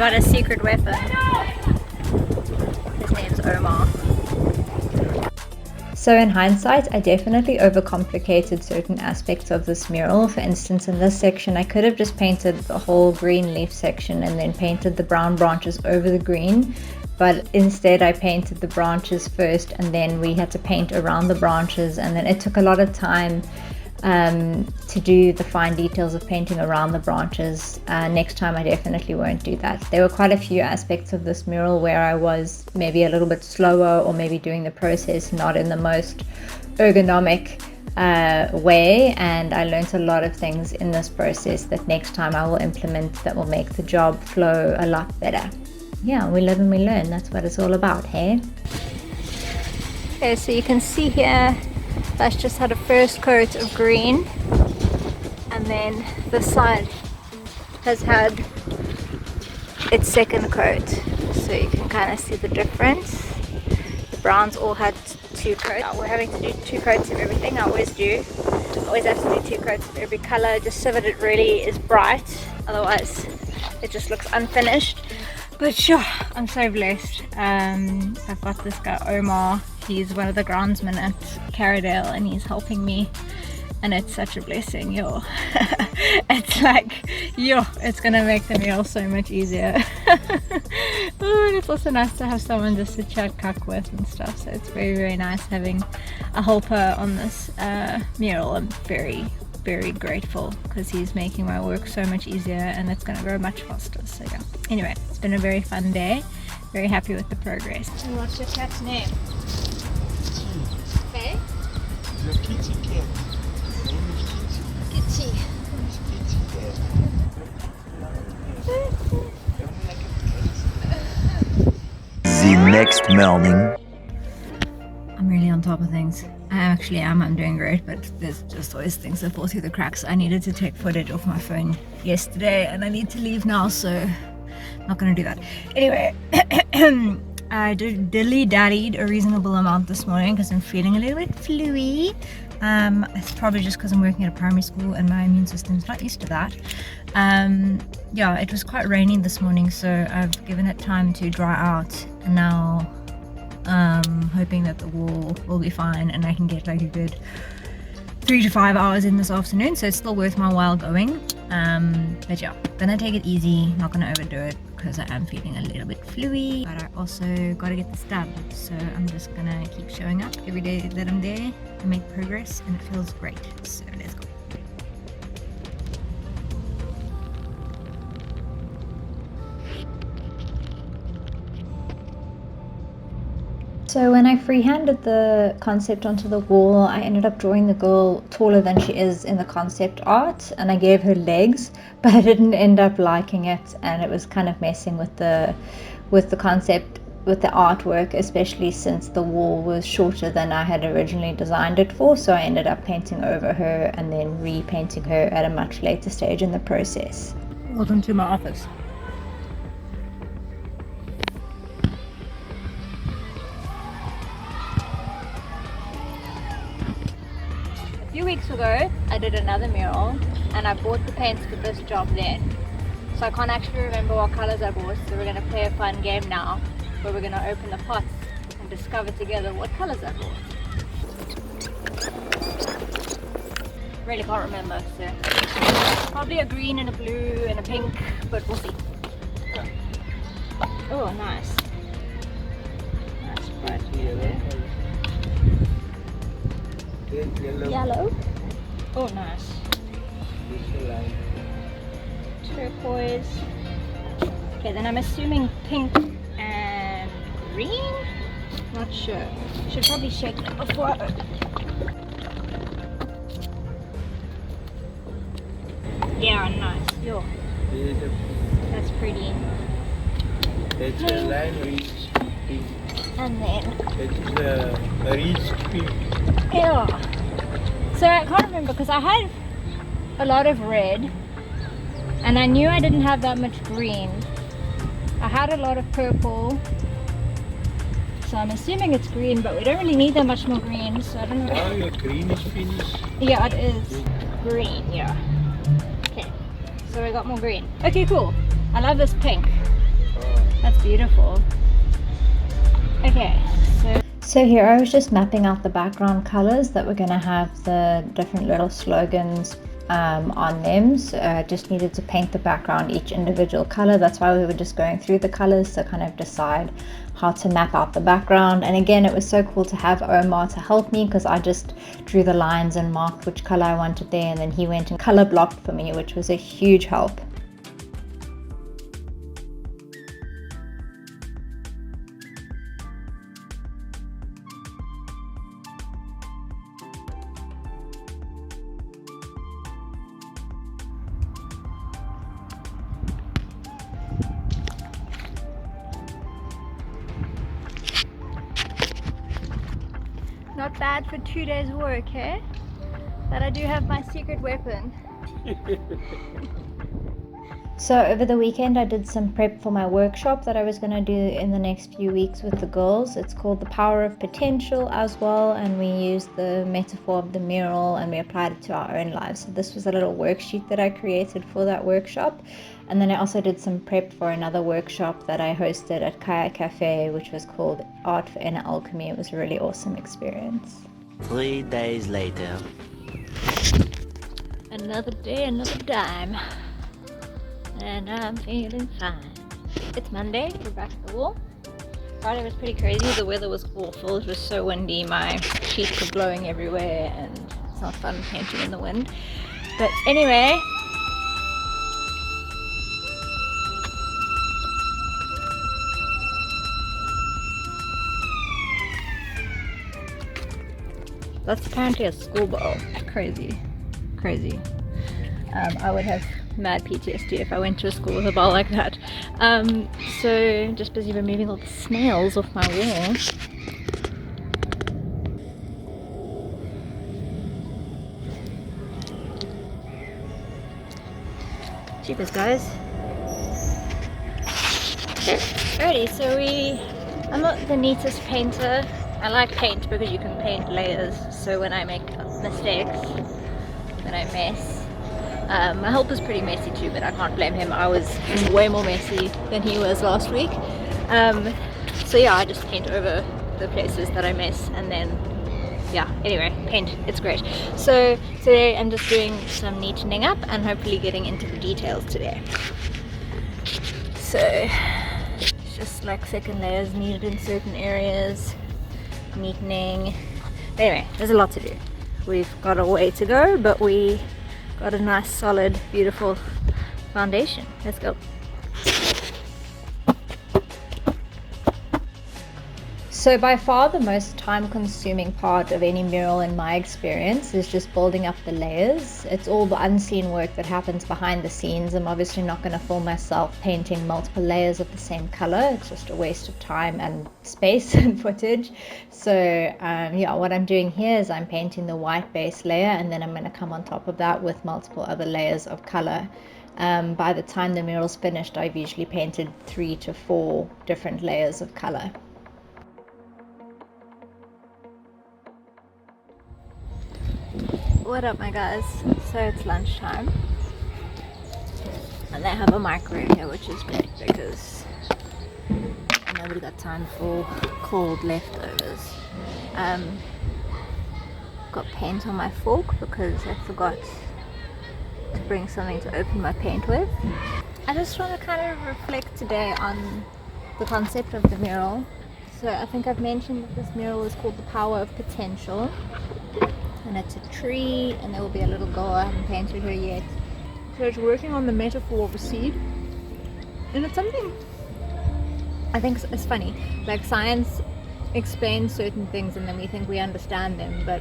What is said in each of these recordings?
got a secret weapon. His name's Omar. So in hindsight, I definitely overcomplicated certain aspects of this mural. For instance, in this section, I could have just painted the whole green leaf section and then painted the brown branches over the green. But instead I painted the branches first, and then we had to paint around the branches, and then it took a lot of time to do the fine details of painting around the branches. Next time I definitely won't do that. There were quite a few aspects of this mural where I was maybe a little bit slower, or maybe doing the process not in the most ergonomic way, and I learned a lot of things in this process that next time I will implement, that will make the job flow a lot better. Yeah, we live and we learn. That's what it's all about, hey? Okay, so you can see here that's just had a first coat of green, and then this side has had its second coat, so you can kind of see the difference. The browns all had 2 coats. We're having to do 2 coats of everything. I always do. I always have to do 2 coats of every color, just so that it really is bright, otherwise it just looks unfinished. But sure, I'm so blessed. I've got this guy Omar. He's one of the groundsmen at Carradale, and he's helping me, and it's such a blessing, yo. It's like, yo, it's gonna make the meal so much easier. Oh, and it's also nice to have someone just to chat cuck with and stuff, so it's very, very nice having a helper on this mural. I'm very, very grateful, because he's making my work so much easier, and it's gonna go much faster. So yeah, anyway, it's been a very fun day, very happy with the progress. And what's your cat's name? Okay. The kitty cat. Her name is Kitty. Kitty. The next morning. I'm really on top of things. I actually am. I'm doing great, but there's just always things that fall through the cracks. I needed to take footage off my phone yesterday, and I need to leave now, so I'm not gonna do that. Anyway, I dilly-dallied a reasonable amount this morning because I'm feeling a little bit flu-y. It's probably just because I'm working at a primary school and my immune system's not used to that. Yeah, it was quite rainy this morning, so I've given it time to dry out, and now hoping that the wall will be fine and I can get like a good 3 to 5 hours in this afternoon, so it's still worth my while going. But yeah, gonna take it easy, not gonna overdo it because I am feeling a little bit flu-y, but I also gotta get this done, so I'm just gonna keep showing up every day that I'm there and make progress, and it feels great, so let's go. So when I freehanded the concept onto the wall, I ended up drawing the girl taller than she is in the concept art, and I gave her legs, but I didn't end up liking it, and it was kind of messing with the concept, with the artwork, especially since the wall was shorter than I had originally designed it for. So I ended up painting over her and then repainting her at a much later stage in the process. Welcome to my office. A few weeks ago I did another mural, and I bought the paints for this job then, so I can't actually remember what colors I bought. So we're going to play a fun game now where we're going to open the pots and discover together what colors I bought. Really can't remember, so probably a green and a blue and a pink, but we'll see. Oh, nice. Nice bright yellow. Yellow. Oh, nice. Turquoise. Okay, then I'm assuming pink and green? Not sure. Should probably shake it before I open. Yeah, nice. Yo. That's pretty. That's a line reached pink. And then That's a reached pink. yeah. So I can't remember because I had a lot of red and I knew I didn't have that much green. I had a lot of purple, so I'm assuming it's green, but we don't really need that much more green, so I don't know. Oh, your green is finished. Yeah, it is green, yeah. Okay, so we got more green. Okay, cool. I love this pink. That's beautiful. Okay, so here I was just mapping out the background colors that were going to have the different little slogans on them. So I just needed to paint the background each individual color. That's why we were just going through the colors to kind of decide how to map out the background. And again, it was so cool to have Omar to help me, because I just drew the lines and marked which color I wanted there, and then he went and color blocked for me, which was a huge help. Not bad for 2 days work, eh? But I do have my secret weapon. So over the weekend I did some prep for my workshop that I was going to do in the next few weeks with the girls. It's called The Power of Potential as well, and we used the metaphor of the mural and we applied it to our own lives. So this was a little worksheet that I created for that workshop. And then I also did some prep for another workshop that I hosted at Kaya Cafe, which was called Art for Inner Alchemy. It was a really awesome experience. 3 days later. Another day, another dime. And I'm feeling fine. It's Monday, we're back at the wall. Friday was pretty crazy, the weather was awful, it was so windy, my sheets were blowing everywhere, and it's not fun painting in the wind. But anyway, that's apparently a school bell. Crazy. I would have mad PTSD if I went to a school with a ball like that. So just busy removing all the snails off my wall. Cheapers, guys. Alrighty, so I'm not the neatest painter. I like paint because you can paint layers, so when I make mistakes, when I mess, my helper's pretty messy too, but I can't blame him. I was way more messy than he was last week. So yeah, I just paint over the places that I miss, and then yeah, anyway, paint, it's great. So today I'm just doing some neatening up and hopefully getting into the details today. So it's just like second layers needed in certain areas, neatening. Anyway, there's a lot to do. We've got a way to go, but we got a nice, solid, beautiful foundation. Let's go. So by far the most time-consuming part of any mural in my experience is just building up the layers. It's all the unseen work that happens behind the scenes. I'm obviously not going to film myself painting multiple layers of the same color. It's just a waste of time and space and footage. So yeah, what I'm doing here is I'm painting the white base layer, and then I'm going to come on top of that with multiple other layers of color. By the time the mural's finished, I've usually painted 3 to 4 different layers of color. What up, my guys? So it's lunchtime and they have a microwave here, which is great because nobody got time for cold leftovers. Got paint on my fork because I forgot to bring something to open my paint with. I just want to kind of reflect today on the concept of the mural. So I think I've mentioned that this mural is called The Power of Potential. And it's a tree, and there will be a little girl. I haven't painted her yet. So it's working on the metaphor of a seed, and it's something I think it's funny. Like science explains certain things, and then we think we understand them, but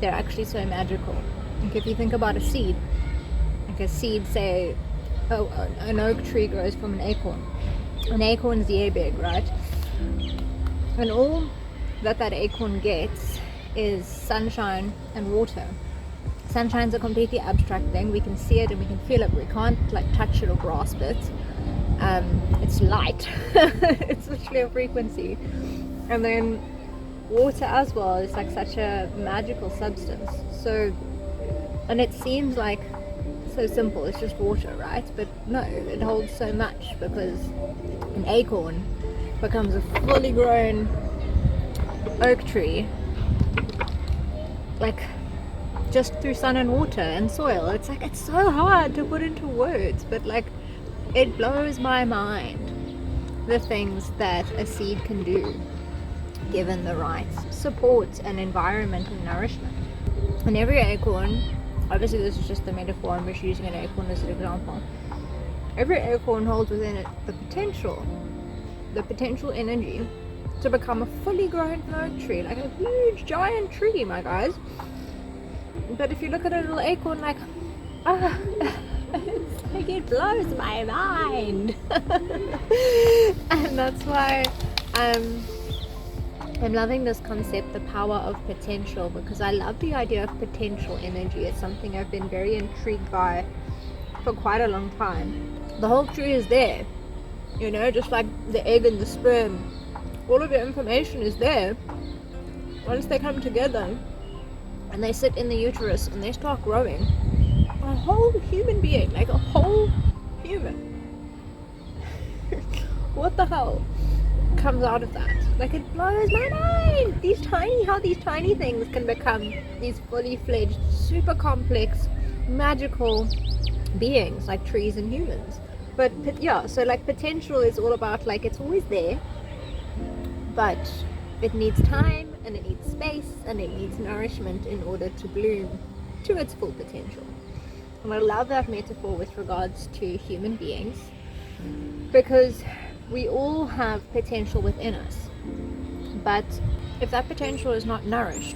they're actually so magical. Like if you think about a seed, like a seed, say, oh, an oak tree grows from an acorn. An acorn's yay big, right? And all that acorn gets is sunshine and water. Sunshine's a completely abstract thing. We can see it and we can feel it, but we can't like touch it or grasp it. It's light. It's literally a frequency. And then water as well is like such a magical substance. So, and it seems like so simple, it's just water, right? But no, it holds so much, because an acorn becomes a fully grown oak tree, like just through sun and water and soil. It's like, it's so hard to put into words, but like, it blows my mind, the things that a seed can do given the right support and environment and nourishment. And every acorn, obviously this is just the metaphor, I'm just using an acorn as an example. Every acorn holds within it the potential energy to become a fully grown oak tree, like a huge giant tree, my guys. But if you look at a little acorn, like, it's like, it blows my mind. And that's why I'm loving this concept, the power of potential, because I love the idea of potential energy. It's something I've been very intrigued by for quite a long time. The whole tree is there, you know, just like the egg and the sperm. All of the information is there. Once they come together and they sit in the uterus and they start growing, a whole human being, like a whole human, what the hell comes out of that? Like, it blows my mind. How these tiny things can become these fully fledged, super complex, magical beings, like trees and humans. But yeah, so like potential is all about, like, it's always there, but it needs time and it needs space and it needs nourishment in order to bloom to its full potential. And I love that metaphor with regards to human beings, because we all have potential within us, but if that potential is not nourished,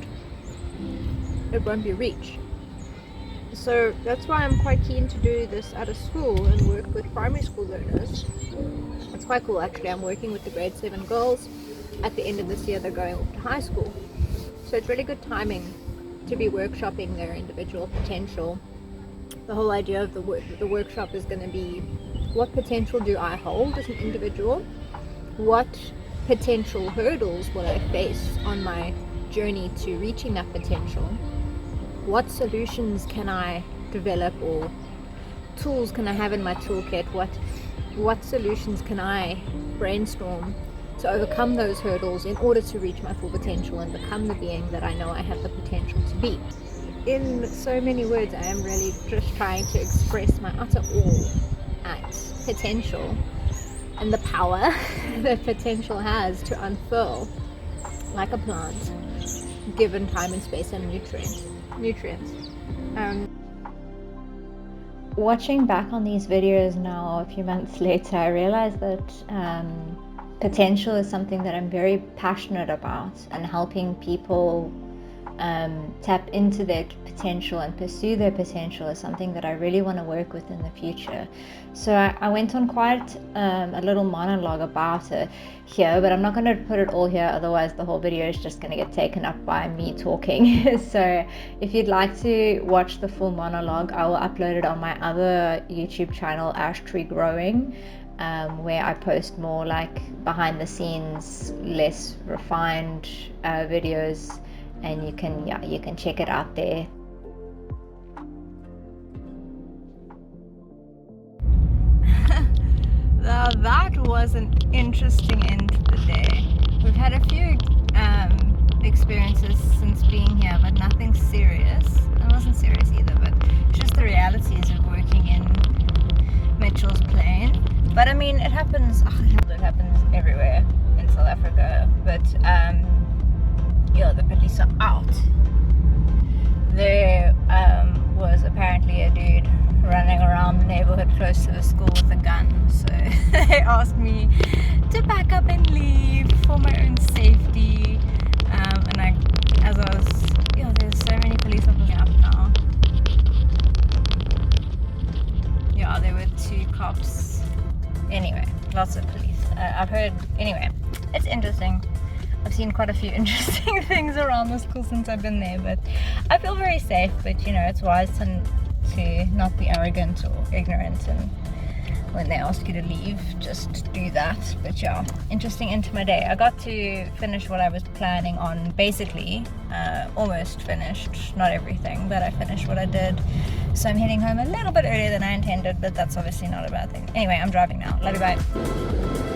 it won't be reached. So that's why I'm quite keen to do this at a school and work with primary school learners. It's quite cool, actually. I'm working with the grade 7 girls. At the end of this year, they're going off to high school, so it's really good timing to be workshopping their individual potential. The whole idea of the workshop is going to be, what potential do I hold as an individual? What potential hurdles will I face on my journey to reaching that potential? What solutions can I develop, or tools can I have in my toolkit? What solutions can I brainstorm to overcome those hurdles in order to reach my full potential and become the being that I know I have the potential to be? In so many words, I am really just trying to express my utter awe at potential and the power that potential has to unfurl like a plant, given time and space and nutrients. Watching back on these videos now a few months later, I realized that potential is something that I'm very passionate about, and helping people tap into their potential and pursue their potential is something that I really want to work with in the future. So I went on quite a little monologue about it here, but I'm not going to put it all here, otherwise the whole video is just going to get taken up by me talking. So if you'd like to watch the full monologue, I will upload it on my other YouTube channel, Ashtree Growing, where I post more like behind the scenes, less refined videos, and you can check it out there. Now that was an interesting end to the day. We've had a few experiences since being here, but nothing serious. It wasn't serious either, but it's just the realities of working in Mitchell's Plain. But I mean, it happens everywhere in South Africa, but the police are out. There was apparently a dude running around the neighborhood close to the school with a gun, so they asked me to back up and leave for my own safety, and there's so many police officers up now. There were 2 cops. Anyway, lots of police. I've heard, anyway, it's interesting. I've seen quite a few interesting things around the school since I've been there, but I feel very safe. But it's wise to not be arrogant or ignorant, and when they ask you to leave, just do that. But yeah, interesting into my day. I got to finish what I was planning on, basically, almost finished, not everything, but I finished what I did. So I'm heading home a little bit earlier than I intended, but that's obviously not a bad thing. Anyway, I'm driving now. Love you, bye.